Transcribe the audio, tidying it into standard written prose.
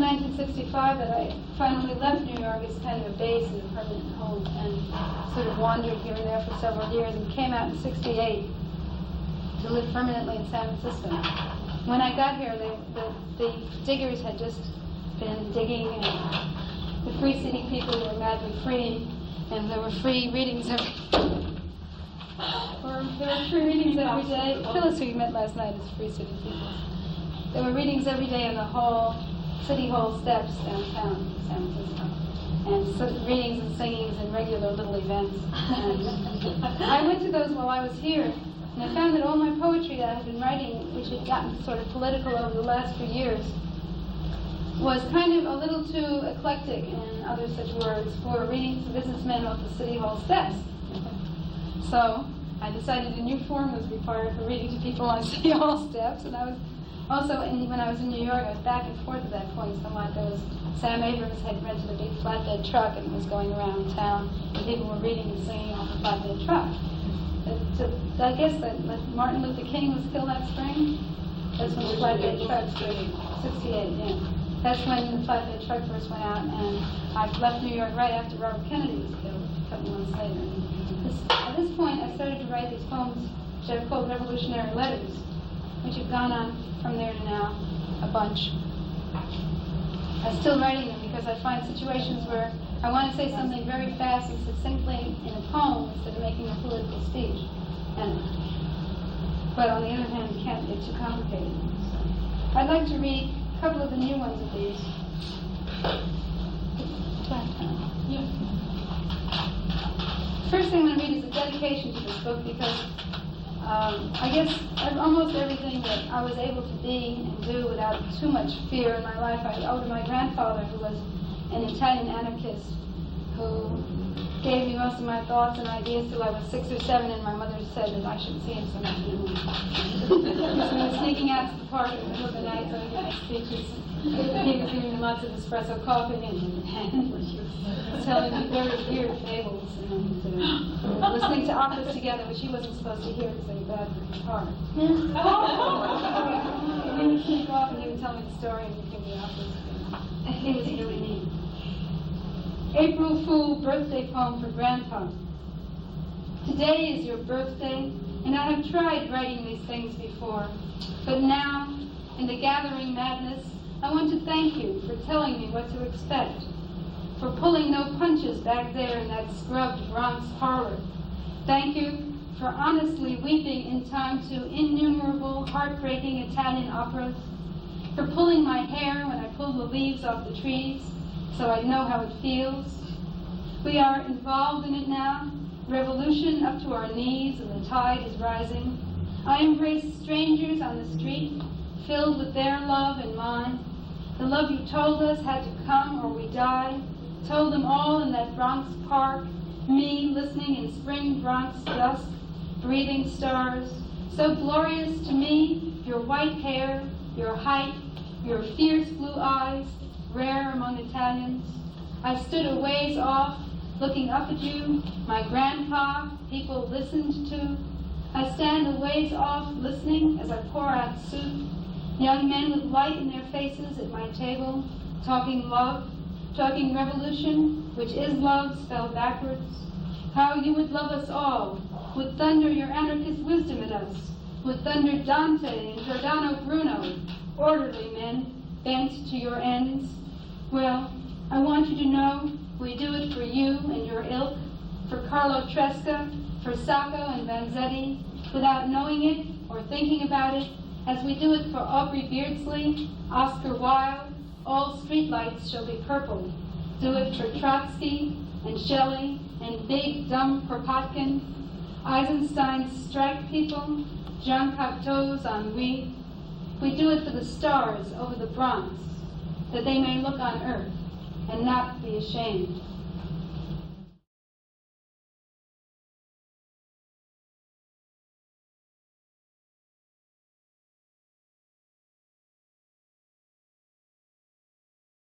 1965 that I finally left New York as kind of a base and a permanent home, and sort of wandered here and there for several years, and came out in '68 to live permanently in San Francisco. When I got here, the diggers had just been digging, and the Free City people were madly free, and there were free readings every day. Phyllis, who you met last night, is Free City people. There were readings every day in the City Hall steps downtown San Francisco, and readings and singings and regular little events. And I went to those while I was here, and I found that all my poetry that I had been writing, which had gotten sort of political over the last few years, was kind of a little too eclectic, in other such words, for reading to businessmen off the City Hall steps. So I decided a new form was required for reading to people on City Hall steps, and I was also, when I was in New York, I was back and forth at that point somewhat. Sam Abrams had rented a big flatbed truck and was going around town, and people were reading and singing off the flatbed truck. I guess that Martin Luther King was killed that spring. That's when the flatbed truck started, 68, yeah. That's when the flatbed truck first went out, and I left New York right after Robert Kennedy was killed, a couple months later. At this point, I started to write these poems, which I've called Revolutionary Letters, which have gone on from there to now a bunch. I'm still writing them because I find situations where I want to say something very fast and succinctly in a poem instead of making a political speech. But on the other hand, it can't get too complicated. So I'd like to read a couple of the new ones of these. First thing I'm going to read is a dedication to this book because I guess almost everything that I was able to be and do without too much fear in my life, I owe to my grandfather, who was an Italian anarchist, who gave me most of my thoughts and ideas till I was 6 or 7, and my mother said that I shouldn't see him so much anymore. Because we were sneaking out to the park in the middle of the night so he could make speeches. He was giving me lots of espresso coffee and telling me very weird fables and listening to operas together, which he wasn't supposed to hear because they were bad for his heart. We would sneak off and he would tell me the story and we'd hear the operas. He was really neat. April Fool birthday poem for Grandpa. Today is your birthday, and I have tried writing these things before, but now, in the gathering madness, I want to thank you for telling me what to expect, for pulling no punches back there in that scrubbed Bronx parlor. Thank you for honestly weeping in time to innumerable heartbreaking Italian operas, for pulling my hair when I pulled the leaves off the trees, so I know how it feels. We are involved in it now, revolution up to our knees, and the tide is rising. I embrace strangers on the street, filled with their love and mine. The love you told us had to come or we die, told them all in that Bronx park, me listening in spring Bronx dusk, breathing stars. So glorious to me, your white hair, your height, your fierce blue eyes, rare among Italians. I stood a ways off, looking up at you, my grandpa, people listened to. I stand a ways off, listening as I pour out soup. Young men with light in their faces at my table, talking love, talking revolution, which is love spelled backwards. How you would love us all, would thunder your anarchist wisdom at us, would thunder Dante and Giordano Bruno, orderly men, bent to your ends. Well, I want you to know we do it for you and your ilk, for Carlo Tresca, for Sacco and Vanzetti, without knowing it or thinking about it, as we do it for Aubrey Beardsley, Oscar Wilde. All streetlights shall be purple. Do it for Trotsky and Shelley and big dumb Kropotkin, Eisenstein's strike people, Jean Cocteau's ennui. We do it for the stars over the Bronx, that they may look on Earth and not be ashamed.